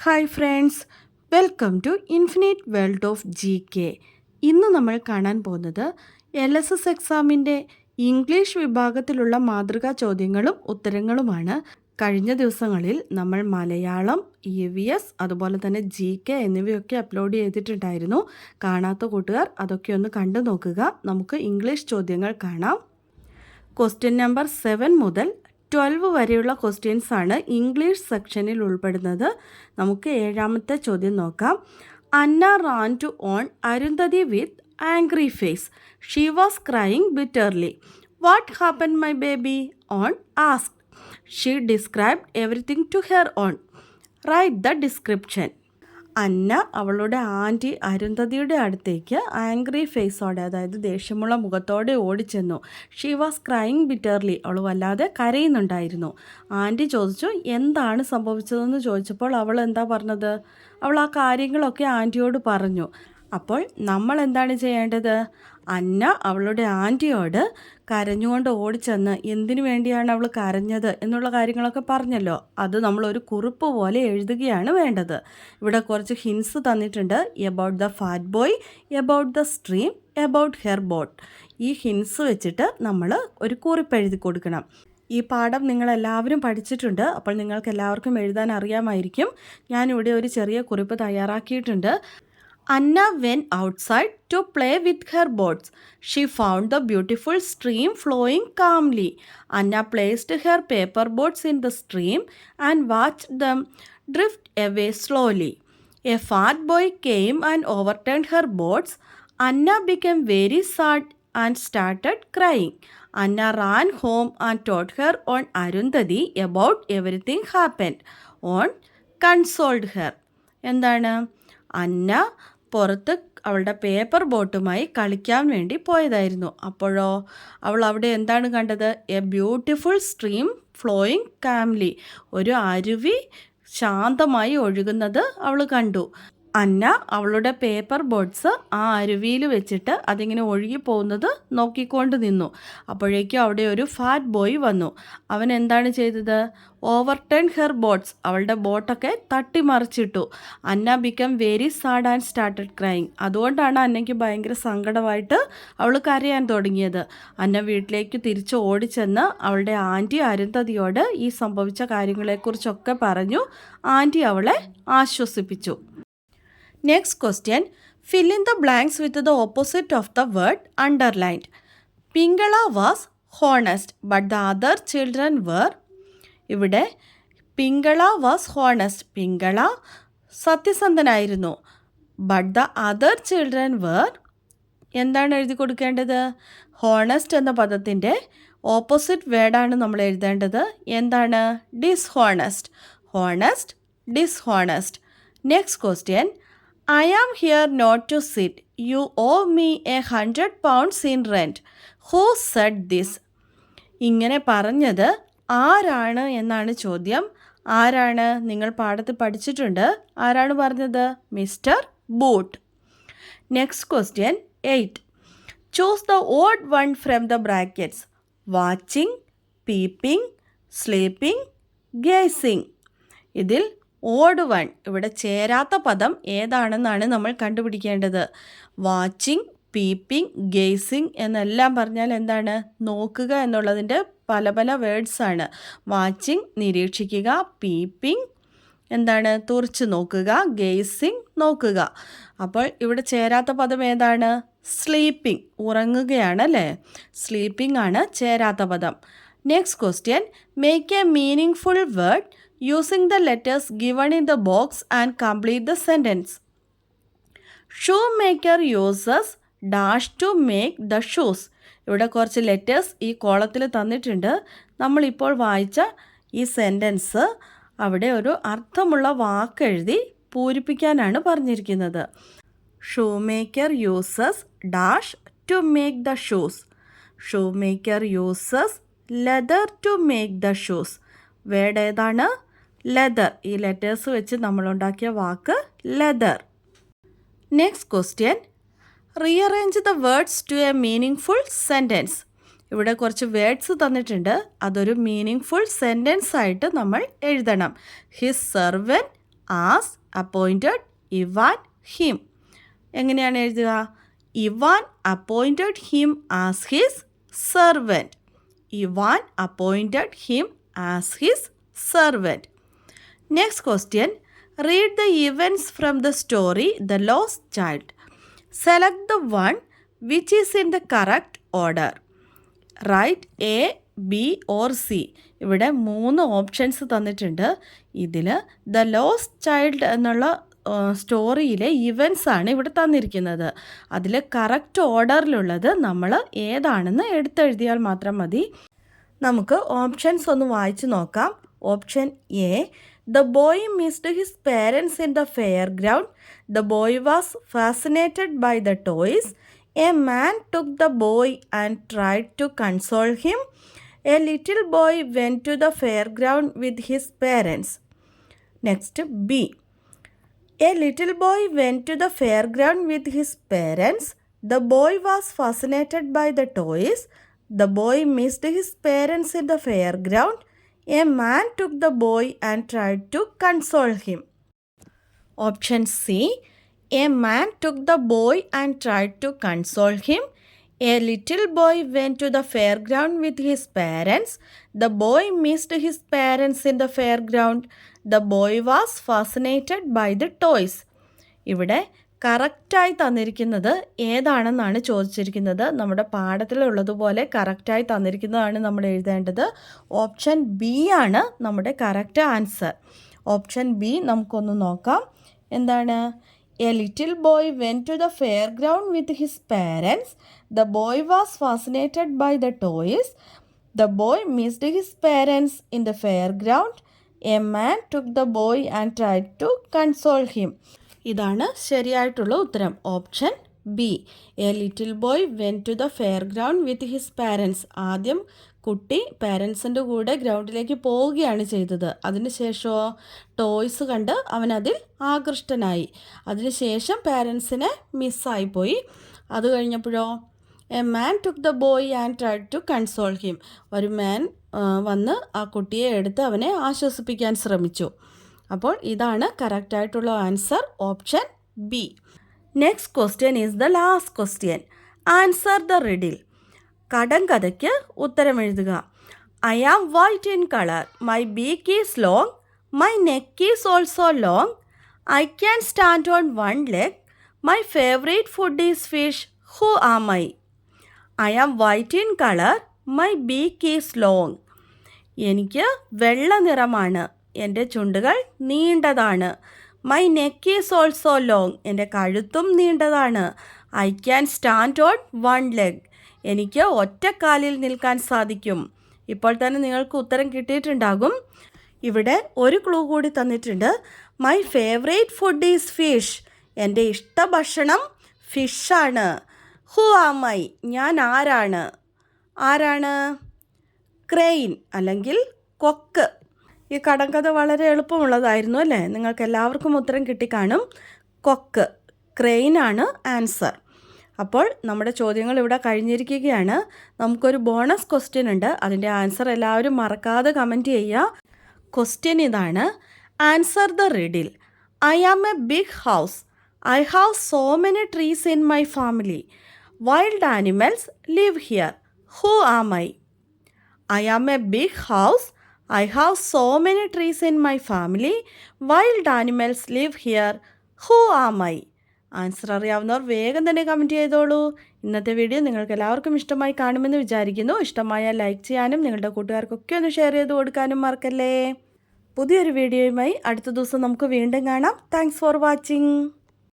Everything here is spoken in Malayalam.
Hi friends, welcome to infinite world of GK. ഇന്ന് നമ്മൾ കാണാൻ പോകുന്നത് LSS എക്സാമിൻ്റെ ഇംഗ്ലീഷ് വിഭാഗത്തിലുള്ള മാതൃകാ ചോദ്യങ്ങളും ഉത്തരങ്ങളുമാണ്. കഴിഞ്ഞ ദിവസങ്ങളിൽ നമ്മൾ മലയാളം, EVS അതുപോലെ തന്നെ GK എന്നിവയൊക്കെ അപ്ലോഡ് ചെയ്തിട്ടുണ്ടായിരുന്നു. കാണാത്ത കൂട്ടുകാർ അതൊക്കെ ഒന്ന് കണ്ടു നോക്കുക. നമുക്ക് ഇംഗ്ലീഷ് ചോദ്യങ്ങൾ കാണാം. ക്വസ്റ്റ്യൻ നമ്പർ 7 മുതൽ 12 വരെയുള്ള ക്വസ്റ്റ്യൻസ് ആണ് ഇംഗ്ലീഷ് സെക്ഷനിൽ ഉൾപ്പെടുന്നത്. നമുക്ക് ഏഴാമത്തെ ചോദ്യം നോക്കാം. Anna ran to aunt Arundhati with angry face. She was crying bitterly. What happen my baby? Aunt asked. She described everything to her aunt. Write the description. Anna അവളുടെ ആൻറ്റി അരുന്ധതിയുടെ അടുത്തേക്ക് ആംഗ്രി ഫേസോടെ, അതായത് ദേഷ്യമുള്ള മുഖത്തോടെ ഓടിച്ചെന്നു. She was crying bitterly. അവൾ വല്ലാതെ കരയുന്നുണ്ടായിരുന്നു. ആൻറ്റി ചോദിച്ചു എന്താണ് സംഭവിച്ചതെന്ന് ചോദിച്ചപ്പോൾ അവൾ എന്താ പറഞ്ഞത്? അവൾ ആ കാര്യങ്ങളൊക്കെ ആൻറ്റിയോട് പറഞ്ഞു. അപ്പോൾ നമ്മൾ എന്താണ് ചെയ്യേണ്ടത്? അന്ന അവളുടെ ആൻറ്റിയോട് കരഞ്ഞുകൊണ്ട് ഓടിച്ചെന്ന് എന്തിനു വേണ്ടിയാണ് അവൾ കരഞ്ഞത് എന്നുള്ള കാര്യങ്ങളൊക്കെ പറഞ്ഞല്ലോ. അത് നമ്മളൊരു കുറിപ്പ് പോലെ എഴുതുകയാണ് വേണ്ടത്. ഇവിടെ കുറച്ച് ഹിൻസ് തന്നിട്ടുണ്ട്. About the fat boy, about the stream, about her boat. ഈ ഹിൻസ് വെച്ചിട്ട് നമ്മൾ ഒരു കുറിപ്പ് എഴുതി കൊടുക്കണം. ഈ പാഠം നിങ്ങളെല്ലാവരും പഠിച്ചിട്ടുണ്ട്. അപ്പോൾ നിങ്ങൾക്ക് എല്ലാവർക്കും എഴുതാൻ അറിയാമായിരിക്കും. ഞാനിവിടെ ഒരു ചെറിയ കുറിപ്പ് തയ്യാറാക്കിയിട്ടുണ്ട്. Anna went outside to play with her boats. She found the beautiful stream flowing calmly. Anna placed her paper boats in the stream and watched them drift away slowly. A fat boy came and overturned her boats. Anna became very sad and started crying. Anna ran home and told her aunt Arundhati about everything happened. Aunt consoled her. എന്താണ്? അന്ന പുറത്ത് അവളുടെ പേപ്പർ ബോട്ടുമായി കളിക്കാൻ വേണ്ടി പോയതായിരുന്നു. അപ്പോഴോ അവൾ അവിടെ എന്താണ് കണ്ടത്? A beautiful stream flowing calmly. ഒരു അരുവി ശാന്തമായി ഒഴുകുന്നത് അവൾ കണ്ടു. അന്ന അവളുടെ പേപ്പർ ബോട്ട്സ് ആ അരുവിയിൽ വെച്ചിട്ട് അതിങ്ങനെ ഒഴുകി പോകുന്നത് നോക്കിക്കൊണ്ട് നിന്നു. അപ്പോഴേക്കും അവിടെ ഒരു ഫാറ്റ് ബോയ് വന്നു. അവൻ എന്താണ് ചെയ്തത്? Overturn her boats. അവളുടെ ബോട്ടൊക്കെ തട്ടിമറിച്ചിട്ടു. Anna become very sad and started crying. അതുകൊണ്ടാണ് അന്നയ്ക്ക് ഭയങ്കര സങ്കടമായിട്ട് അവൾ കരയാൻ തുടങ്ങിയത്. അന്ന വീട്ടിലേക്ക് തിരിച്ച് ഓടിച്ചെന്ന് അവളുടെ ആൻറ്റി അരുന്ധതിയോട് ഈ സംഭവിച്ച കാര്യങ്ങളെക്കുറിച്ചൊക്കെ പറഞ്ഞു. ആൻറ്റി അവളെ ആശ്വസിപ്പിച്ചു. Next question. Fill in the blanks with the opposite of the word underlined. Pingala was honest, but the other children were. ഇവിടെ പിങ്കള വാസ് ഹോണസ്റ്റ്. പിങ്കള സത്യസന്ധനായിരുന്നു. But the other children were. എന്താണ് എഴുതി കൊടുക്കേണ്ടത്? ഹോണസ്റ്റ് എന്ന പദത്തിൻ്റെ ഓപ്പോസിറ്റ് വേർഡാണ് നമ്മൾ എഴുതേണ്ടത്. എന്താണ്? Dishonest. Honest, dishonest. Next question. I am here not to sit. You owe me 100 pounds in rent. Who said this? ഇങ്ങനെ പറഞ്ഞത് ആരാണ് എന്നാണ് ചോദ്യം. ആരാണ്? നിങ്ങൾ പാഠത്തിൽ പഠിച്ചിട്ടുണ്ട്. ആരാണ് പറഞ്ഞത്? Mister boot. Next question 8. Choose the odd one from the brackets. Watching, peeping, sleeping, gazing. ഇതിൽ ഓഡ് വൺ, ഇവിടെ ചേരാത്ത പദം ഏതാണെന്നാണ് നമ്മൾ കണ്ടുപിടിക്കേണ്ടത്. വാച്ചിങ്, പീപ്പിംഗ്, ഗേസിങ് എന്നെല്ലാം പറഞ്ഞാൽ എന്താണ്? നോക്കുക എന്നുള്ളതിൻ്റെ പല പല വേർഡ്സാണ്. വാച്ചിങ് നിരീക്ഷിക്കുക, പീപ്പിംഗ് എന്താണ്? തുറിച്ച് നോക്കുക, ഗേസിങ് നോക്കുക. അപ്പോൾ ഇവിടെ ചേരാത്ത പദം ഏതാണ്? സ്ലീപ്പിംഗ്, ഉറങ്ങുകയാണ് അല്ലേ? സ്ലീപ്പിംഗ് ആണ് ചേരാത്ത പദം. Next question. Make A meaning full word using the letters given in the box and complete the sentence. Shoemaker uses dash to make the shoes. ഇവിടെ കുറച്ച് ലെറ്റേഴ്സ് ഈ കോളത്തിൽ തന്നിട്ടുണ്ട്. നമ്മളിപ്പോൾ വായിച്ച ഈ സെൻറ്റൻസ് അവിടെ ഒരു അർത്ഥമുള്ള വാക്കെഴുതി പൂരിപ്പിക്കാനാണ് പറഞ്ഞിരിക്കുന്നത്. Shoemaker uses dash to make the shoes. Shoemaker uses leather to make the shoes. Word ഏതാണ്? ലെതർ. ഈ ലെറ്റേഴ്സ് വെച്ച് നമ്മളുണ്ടാക്കിയ വാക്ക് leather. Next question. Rearrange the words to a meaningful sentence. ഇവിടെ കുറച്ച് വേർഡ്സ് തന്നിട്ടുണ്ട്. അതൊരു മീനിങ് ഫുൾ സെൻറ്റൻസ് ആയിട്ട് നമ്മൾ എഴുതണം. His servant as appointed Ivan him. എങ്ങനെയാണ് എഴുതുക? Ivan appointed him as his servant. Ivan appointed him as his servant. Next question. Read the events from the story The Lost Child. Select the one which is in the correct order. Write A, B or C. ഇവിടെ 3 ഓപ്ഷൻസ് തന്നിട്ടുണ്ട്. ഇതിൽ ദ ലോസ്റ്റ് ചൈൽഡ് എന്നുള്ള സ്റ്റോറിയിലെ ഇവൻസ് ആണ് ഇവിടെ തന്നിരിക്കുന്നത്. അതിൽ കറക്റ്റ് ഓർഡറിലുള്ളത് നമ്മൾ ഏതാണെന്ന് എടുത്തെഴുതിയാൽ മാത്രം മതി. നമുക്ക് ഓപ്ഷൻസ് ഒന്ന് വായിച്ചു നോക്കാം. Option A, The boy missed his parents in the fairground. The boy was fascinated by the toys. A man took the boy and tried to console him. A little boy went to the fairground with his parents. Next, B. A little boy went to the fairground with his parents. The boy was fascinated by the toys. The boy missed his parents in the fairground. A man took the boy and tried to console him. Option C. A man took the boy and tried to console him. A little boy went to the fairground with his parents. The boy missed his parents in the fairground. The boy was fascinated by the toys. ഇവിടെ കറക്റ്റായി തന്നിരിക്കുന്നത് ഏതാണെന്നാണ് ചോദിച്ചിരിക്കുന്നത്. നമ്മുടെ പാഠത്തിലുള്ളതുപോലെ കറക്റ്റായി തന്നിരിക്കുന്നതാണ് നമ്മൾ എഴുതേണ്ടത്. ഓപ്ഷൻ ബി ആണ് നമ്മുടെ കറക്റ്റ് ആൻസർ. ഓപ്ഷൻ ബി നമുക്കൊന്ന് നോക്കാം. എന്താണ്? A little boy went to the fair ground with his parents. The boy was fascinated by the toys. The boy missed his parents in the fair ground. A man took the boy and tried to console him. ഇതാണ് ശരിയായിട്ടുള്ള ഉത്തരം. Option B. A little boy went to the fair ground with his parents. ആദ്യം കുട്ടി പാരൻസിൻ്റെ കൂടെ ഗ്രൗണ്ടിലേക്ക് പോവുകയാണ് ചെയ്തത്. അതിനുശേഷമോ ടോയ്സ് കണ്ട് അവനതിൽ ആകൃഷ്ടനായി. അതിനുശേഷം പാരൻസിനെ മിസ്സായിപ്പോയി. അത് കഴിഞ്ഞപ്പോഴോ a man took the boy and tried to console him. ഒരു മാൻ വന്ന് ആ കുട്ടിയെ എടുത്ത് അവനെ ആശ്വസിപ്പിക്കാൻ ശ്രമിച്ചു. അപ്പോൾ ഇതാണ് കറക്റ്റായിട്ടുള്ള answer. Option B. Next question is the last question. Answer the riddle. കടങ്കഥയ്ക്ക് ഉത്തരം എഴുതുക. I am white in colour. My beak is long. My neck is also long. I can stand on one leg. My favourite food is fish. Who am I? I am white in colour. My beak is long. എനിക്ക് വെള്ള നിറമാണ്. എൻ്റെ ചുണ്ടുകൾ നീണ്ടതാണ്. My neck is also long. എൻ്റെ കഴുത്തും നീണ്ടതാണ്. I can stand on one leg. എനിക്ക് ഒറ്റക്കാലിൽ നിൽക്കാൻ സാധിക്കും. ഇപ്പോൾ തന്നെ നിങ്ങൾക്ക് ഉത്തരം കിട്ടിയിട്ടുണ്ടാകും. ഇവിടെ ഒരു ക്ലൂ കൂടി തന്നിട്ടുണ്ട്. My favourite food is fish. എൻ്റെ ഇഷ്ടഭക്ഷണം ഫിഷാണ്. Who am I? ഞാൻ ആരാണ്? ആരാണ്? ക്രെയിൻ അല്ലെങ്കിൽ കൊക്ക്. ഈ കടങ്കഥ വളരെ എളുപ്പമുള്ളതായിരുന്നു അല്ലേ? നിങ്ങൾക്ക് എല്ലാവർക്കും ഉത്തരം കിട്ടിക്കാണും. കൊക്ക്, ക്രെയിനാണ് ആൻസർ. അപ്പോൾ നമ്മുടെ ചോദ്യങ്ങൾ ഇവിടെ കഴിഞ്ഞിരിക്കുകയാണ്. നമുക്കൊരു ബോണസ് ക്വസ്റ്റ്യൻ ഉണ്ട്. അതിൻ്റെ ആൻസർ എല്ലാവരും മറക്കാതെ കമൻറ്റ് ചെയ്യുക. ക്വസ്റ്റ്യൻ ഇതാണ്. Answer the riddle. I am a big house. I have so many trees in my family. Wild animals live here. Who am I? I am a big house. I have so many trees in my family. Wild animals live here. Who am I? Answer അറിയാവുന്നവർ വേഗം തന്നെ കമൻറ്റ് ചെയ്തോളൂ. ഇന്നത്തെ വീഡിയോ നിങ്ങൾക്ക് എല്ലാവർക്കും ഇഷ്ടമായി കാണുമെന്ന് വിചാരിക്കുന്നു. ഇഷ്ടമായാൽ ലൈക്ക് ചെയ്യാനും നിങ്ങളുടെ കൂട്ടുകാർക്കൊക്കെ ഒന്ന് ഷെയർ ചെയ്ത് കൊടുക്കാനും മറക്കല്ലേ. പുതിയൊരു വീഡിയോയുമായി അടുത്ത ദിവസം നമുക്ക് വീണ്ടും കാണാം. Thanks for watching.